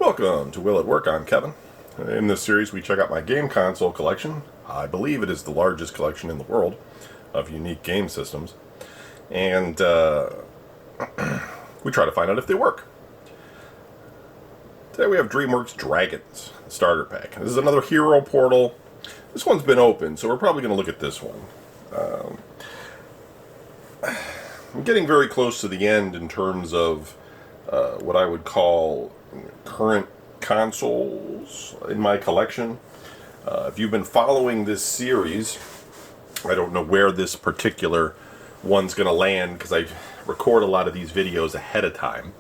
Welcome to Will It Work? I'm Kevin. In this series we check out my game console collection. I believe it is the largest collection in the world of unique game systems. And we try to find out if they work. Today we have Dreamwork's Dragons starter pack. This is another hero portal. This one's been open, so we're probably going to look at this one. I'm getting very close to the end in terms of what I would call current consoles in my collection. If you've been following this series, I don't know where this particular one's going to land because I record a lot of these videos ahead of time.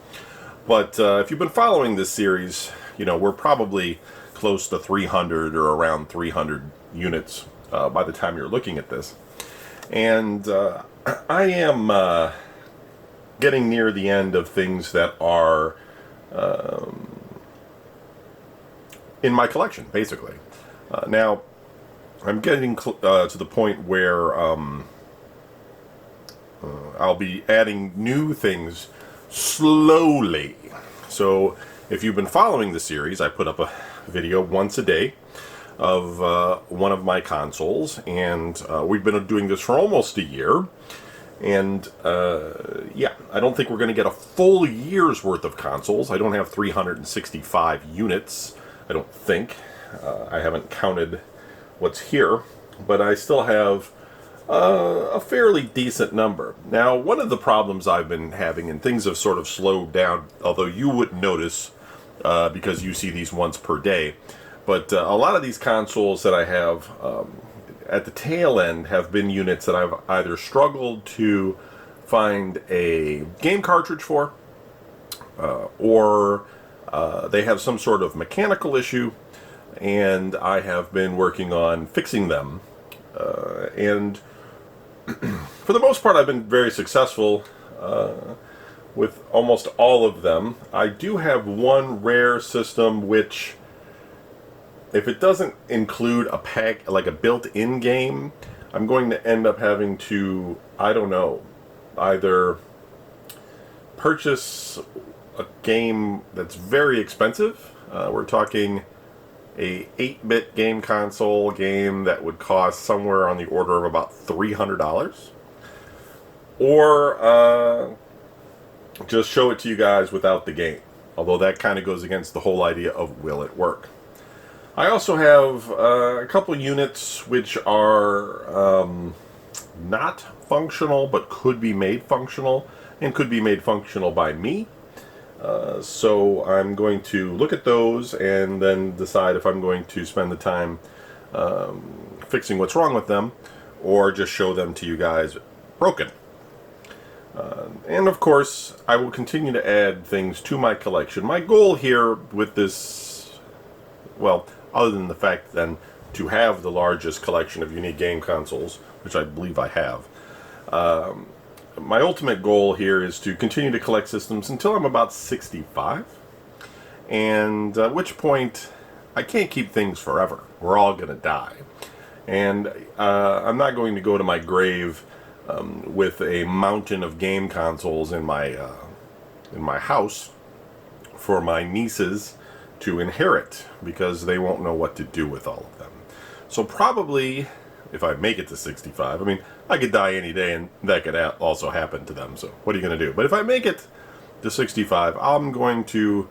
But if you've been following this series, you know, we're probably close to 300 or around 300 units by the time you're looking at this. And I am getting near the end of things that are in my collection, basically. Now, I'm getting to the point where I'll be adding new things slowly. So, if you've been following the series, I put up a video once a day of one of my consoles, and we've been doing this for almost a year. And yeah, I don't think we're going to get a full year's worth of consoles. I don't have 365 units, I don't think. I haven't counted what's here, but I still have a fairly decent number. Now, one of the problems I've been having, and things have sort of slowed down, although you wouldn't notice because you see these once per day, but a lot of these consoles that I have at the tail end have been units that I've either struggled to find a game cartridge for, or they have some sort of mechanical issue, and I have been working on fixing them. And for the most part, I've been very successful with almost all of them. I do have one rare system which, if it doesn't include a pack, like a built-in game, I'm going to end up having to, I don't know, either purchase a game that's very expensive. We're talking a 8-bit game console game that would cost somewhere on the order of about $300. Or just show it to you guys without the game. Although that kind of goes against the whole idea of will it work. I also have a couple units which are not functional but could be made functional, and could be made functional by me. So I'm going to look at those and then decide if I'm going to spend the time fixing what's wrong with them, or just show them to you guys broken. And of course, I will continue to add things to my collection. My goal here with this, well, other than the fact then to have the largest collection of unique game consoles, which I believe I have, my ultimate goal here is to continue to collect systems until I'm about 65, and at which point I can't keep things forever. We're all going to die, and I'm not going to go to my grave with a mountain of game consoles in my house for my nieces to inherit, because they won't know what to do with all of them. So probably, if I make it to 65, I mean, I could die any day and that could also happen to them, so what are you going to do? But if I make it to 65, I'm going to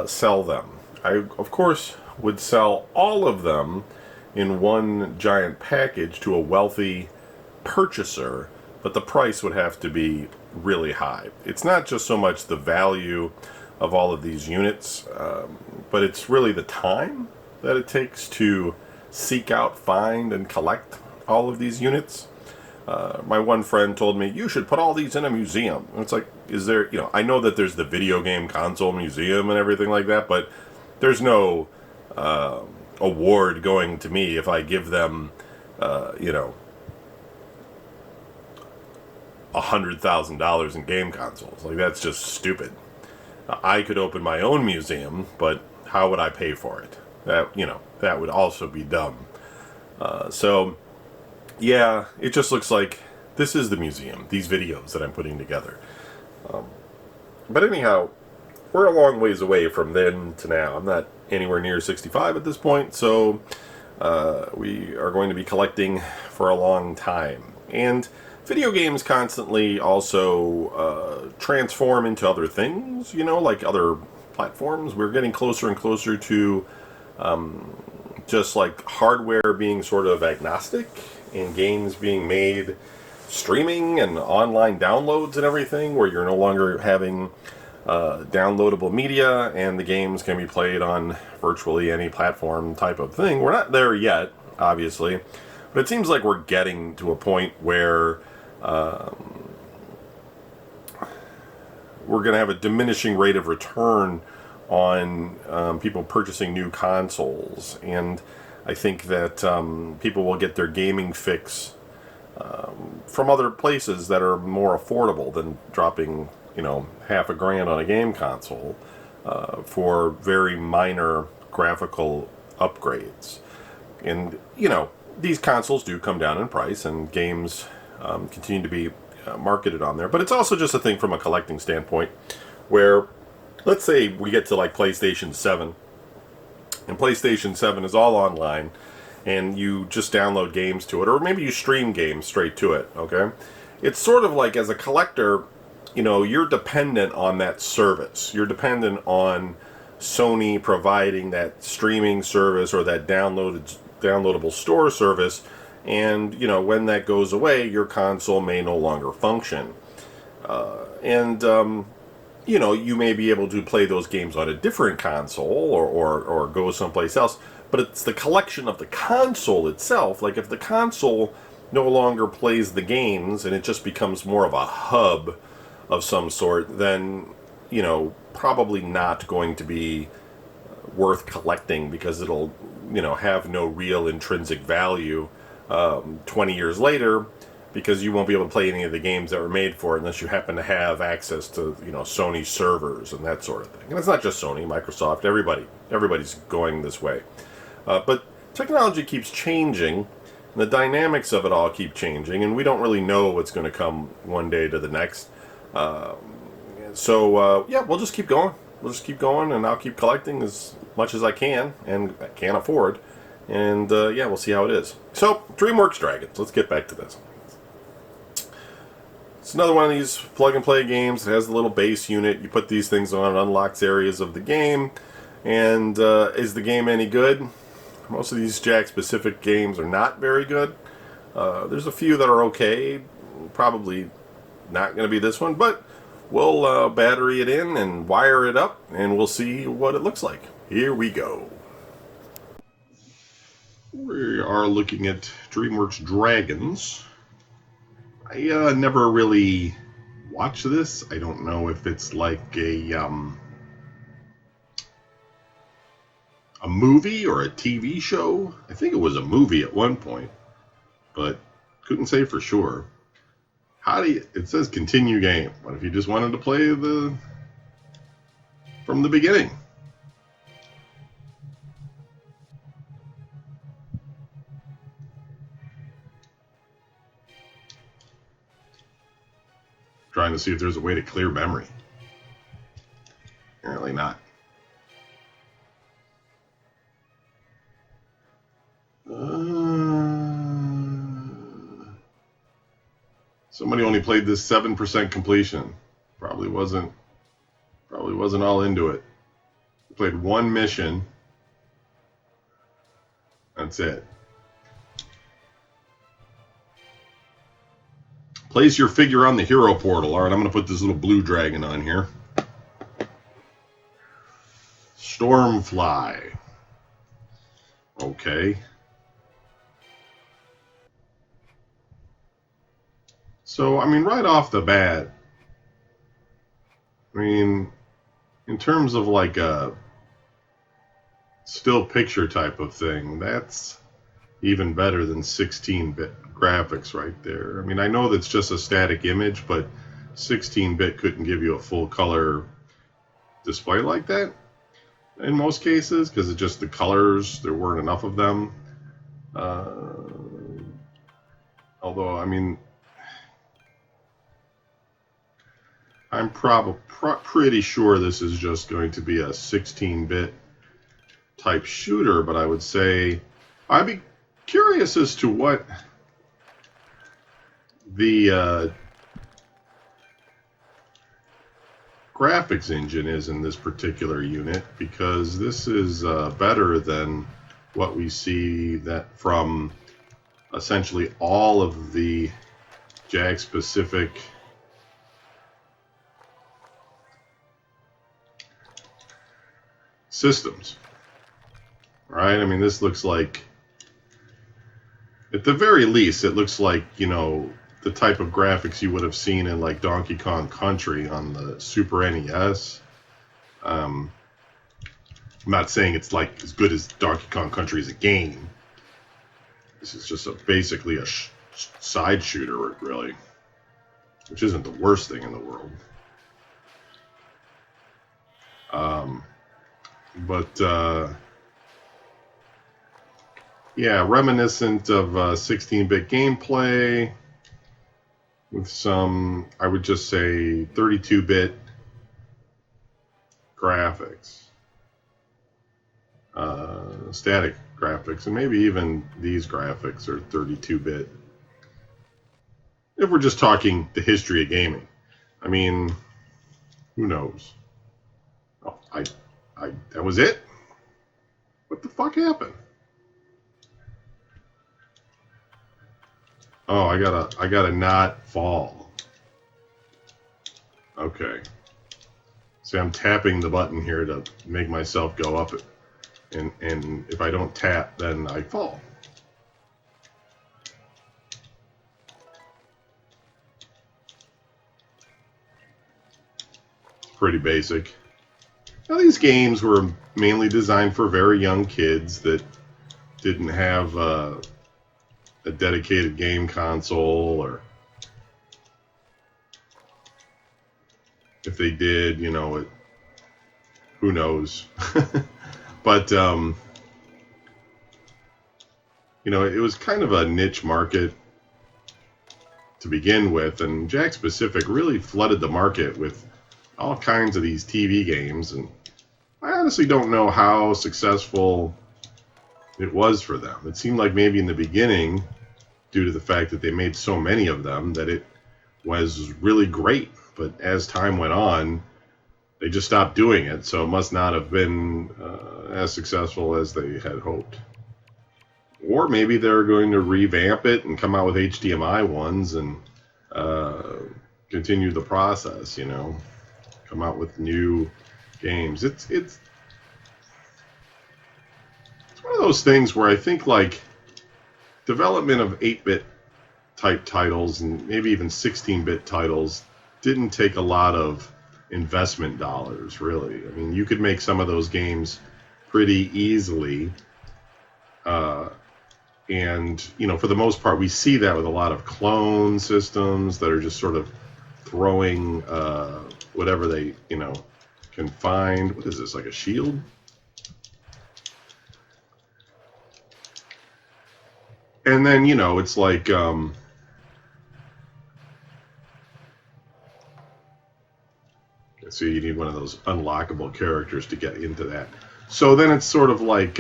sell them. I, of course, would sell all of them in one giant package to a wealthy purchaser, but the price would have to be really high. It's not just so much the value of all of these units, but it's really the time that it takes to seek out, find, and collect all of these units. My one friend told me, you should put all these in a museum. And it's like, is there, you know, I know that there's the video game console museum and everything like that, but there's no award going to me if I give them, you know, $100,000 in game consoles. Like, that's just stupid. I could open my own museum, but how would I pay for it? That, you know, that would also be dumb. So, yeah, it just looks like this is the museum, these videos that I'm putting together. But anyhow, we're a long ways away from then to now. I'm not anywhere near 65 at this point, so we are going to be collecting for a long time. And video games constantly also transform into other things, you know, like other platforms. We're getting closer and closer to just like hardware being sort of agnostic and games being made streaming and online downloads and everything, where you're no longer having downloadable media and the games can be played on virtually any platform type of thing. We're not there yet, obviously, but it seems like we're getting to a point where we're going to have a diminishing rate of return on people purchasing new consoles. And I think that people will get their gaming fix from other places that are more affordable than dropping, you know, $500 on a game console for very minor graphical upgrades. And, you know, these consoles do come down in price, and games continue to be marketed on there. But it's also just a thing from a collecting standpoint where, let's say we get to like PlayStation 7, and PlayStation 7 is all online, and you just download games to it, or maybe you stream games straight to it, okay? It's sort of like, as a collector, you know, you're dependent on that service. You're dependent on Sony providing that streaming service or that downloadable store service, and, you know, when that goes away, your console may no longer function. You know, you may be able to play those games on a different console or go someplace else, but it's the collection of the console itself. Like, if the console no longer plays the games and it just becomes more of a hub of some sort, then, you know, probably not going to be worth collecting, because it'll, you know, have no real intrinsic value 20 years later, because you won't be able to play any of the games that were made for it unless you happen to have access to, you know, Sony servers and that sort of thing. And it's not just Sony, Microsoft, everybody's going this way. But technology keeps changing, and the dynamics of it all keep changing, and we don't really know what's going to come one day to the next. Yeah, we'll just keep going. We'll just keep going, and I'll keep collecting as much as I can and I can afford. And yeah, we'll see how it is. So, Dreamworks Dragons. Let's get back to this. It's another one of these plug-and-play games. It has the little base unit. You put these things on, it unlocks areas of the game. And is the game any good? Most of these Jakks Pacific games are not very good. There's a few that are okay. Probably not going to be this one, but we'll battery it in and wire it up, and we'll see what it looks like. Here we go. We are looking at Dreamworks Dragons. I never really watched this. I don't know if it's like a movie or a TV show. I think it was a movie at one point, but couldn't say for sure. It says continue game. What if you just wanted to play from the beginning? Trying to see if there's a way to clear memory. Apparently not. Somebody only played this 7% completion. Probably wasn't all into it. Played one mission. That's it. Place your figure on the hero portal. All right, I'm going to put this little blue dragon on here. Stormfly. Okay. So, I mean, right off the bat, I mean, in terms of like a still picture type of thing, that's even better than 16-bit graphics right there. I mean, I know that's just a static image, but 16-bit couldn't give you a full color display like that in most cases, because it's just the colors, there weren't enough of them. Although, I mean, I'm pretty sure this is just going to be a 16-bit type shooter, but I would say I'd be curious as to what the graphics engine is in this particular unit, because this is better than what we see that from essentially all of the Jakks Pacific systems. Right? I mean, this looks like, at the very least, it looks like, you know, the type of graphics you would have seen in like Donkey Kong Country on the Super NES. I'm not saying it's like as good as Donkey Kong Country as a game. This is just basically a side shooter, really, which isn't the worst thing in the world. Yeah, reminiscent of 16-bit gameplay with some, I would just say, 32-bit graphics, static graphics, and maybe even these graphics are 32-bit. If we're just talking the history of gaming, I mean, who knows? Oh, that was it? What the fuck happened? Oh, I gotta not fall. Okay. See, I'm tapping the button here to make myself go up it. And if I don't tap, then I fall. It's pretty basic. Now, these games were mainly designed for very young kids that didn't have a dedicated game console, or if they did, you know, who knows? But, you know, it was kind of a niche market to begin with, and Jakks Pacific really flooded the market with all kinds of these TV games, and I honestly don't know how successful it was for them. It seemed like maybe in the beginning, due to the fact that they made so many of them, that it was really great. But as time went on, they just stopped doing it, so it must not have been as successful as they had hoped. Or maybe they're going to revamp it and come out with HDMI ones and continue the process, you know, come out with new games. It's one of those things where I think, like, development of 8-bit type titles and maybe even 16-bit titles didn't take a lot of investment dollars, really. I mean, you could make some of those games pretty easily. And, you know, for the most part, we see that with a lot of clone systems that are just sort of throwing whatever they, you know, can find. What is this, like a shield? And then, you know, it's like, so you need one of those unlockable characters to get into that. So then it's sort of like,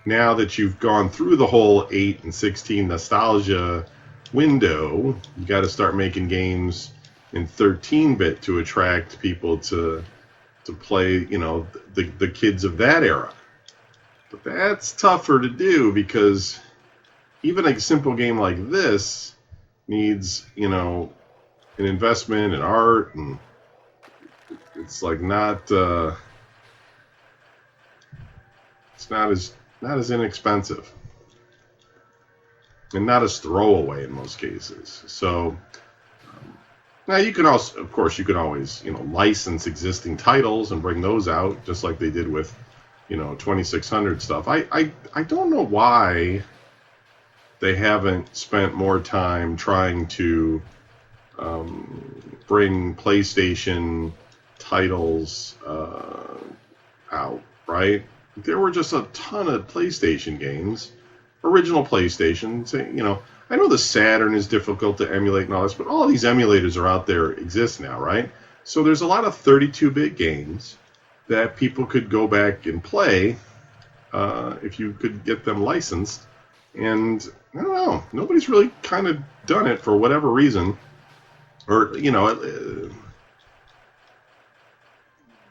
now that you've gone through the whole 8 and 16 nostalgia window, you got to start making games in 13-bit to attract people to play, you know, the kids of that era. But that's tougher to do, because even a simple game like this needs, you know, an investment in art, and it's like not it's not as inexpensive, and not as throwaway in most cases. So now you can also, of course, you can always, you know, license existing titles and bring those out, just like they did with, you know, 2600 stuff. I don't know why they haven't spent more time trying to bring PlayStation titles out, right? There were just a ton of PlayStation games, original PlayStation. You know, I know the Saturn is difficult to emulate and all this, but all of these emulators are out there exist now, right? So there's a lot of 32-bit games that people could go back and play if you could get them licensed. And I don't know, nobody's really kind of done it for whatever reason. Or, you know,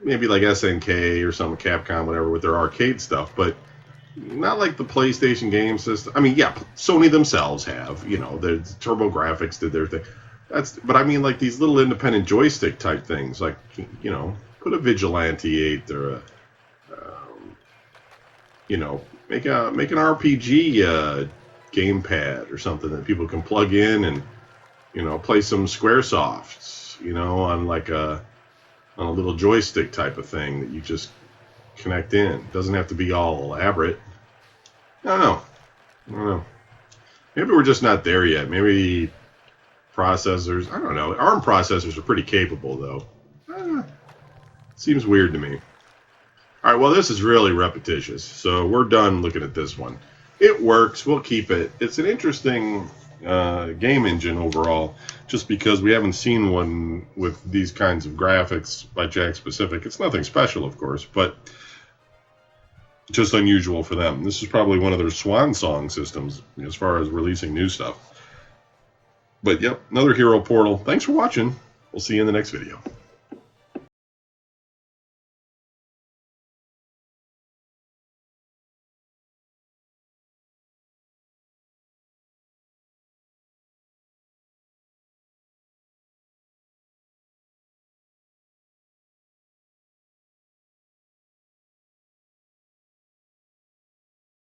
maybe like SNK or some Capcom, whatever, with their arcade stuff, but not like the PlayStation game system. I mean, yeah, Sony themselves have, you know, the TurboGrafx did their thing. But I mean, like these little independent joystick type things, like, you know, put a Vigilante 8 or a, you know, make an RPG gamepad or something that people can plug in and, you know, play some Squaresofts, you know, on a little joystick type of thing that you just connect in. It doesn't have to be all elaborate. I don't know. Maybe we're just not there yet. Maybe processors, I don't know. ARM processors are pretty capable, though. Seems weird to me. All right, well, this is really repetitious, so we're done looking at this one. It works. We'll keep it. It's an interesting game engine overall, just because we haven't seen one with these kinds of graphics by Jakks Pacific. It's nothing special, of course, but just unusual for them. This is probably one of their swan song systems as far as releasing new stuff. But, yep, another Hero Portal. Thanks for watching. We'll see you in the next video.